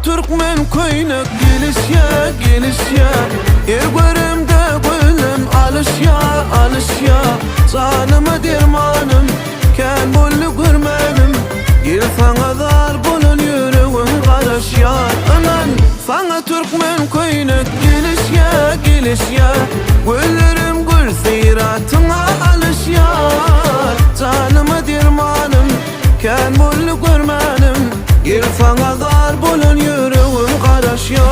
Sana Türkmen koynak geliş ya Ergörümde gülüm alış ya Canıma dermanım ken bollu görmenim Gel sana dar bulun yüreğin karaş ya Anan sana Türkmen koynak geliş ya Güllerim gül seyratına alış ya Canıma dermanım ken bollu görmenim Gel sana dar bulun yüreğin karaş ya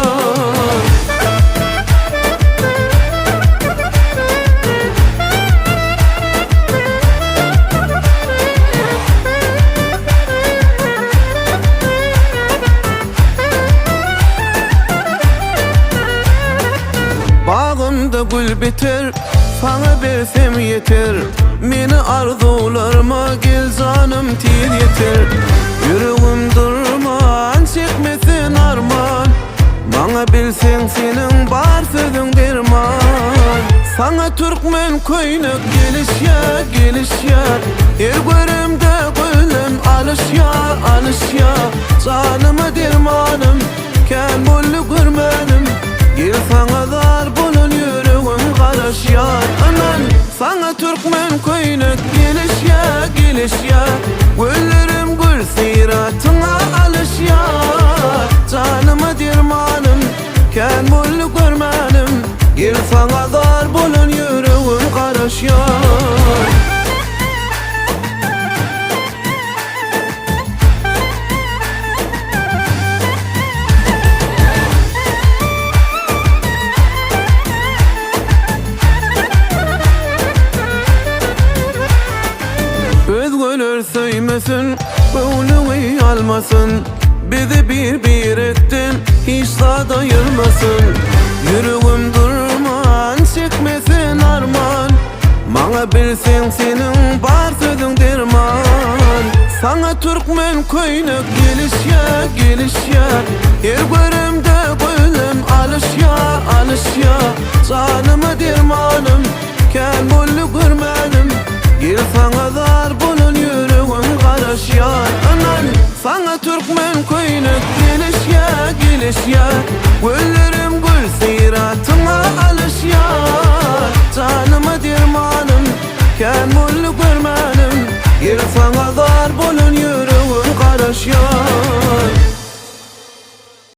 Bağımda gül biter, sana versem yeter Meni arzularıma gel canım til yeter Yüreğim durman, çekmesin arman Bana bilsen senin bar sözün derman Sana Türkmen koynak geliş ya Ergörümde gülüm alış ya Canıma dermanım ken bollu görmenim Gel sana dar bulun yüreğin karaş ya Anan sana Türkmen koynak geliş ya Güllerim gül seyratına alış ya Canıma dermanım ken bollu görmenim Gel sana dar bulun yüreğin karaş ya Özgürler söymesin, gönlünü almasın Bizi bir ettin, hiç da ayırmasın Yüreğim durman, çekmesin arman Bana bilsen senin bar sözün derman Sana Türkmen koynak geliş ya Ergörümde gülüm alış ya Canıma dermanım ken bollu görmedim Gel sana dar bulun yüreğin karaş ya Anan sana Türkmen koynak geliş ya Güllerim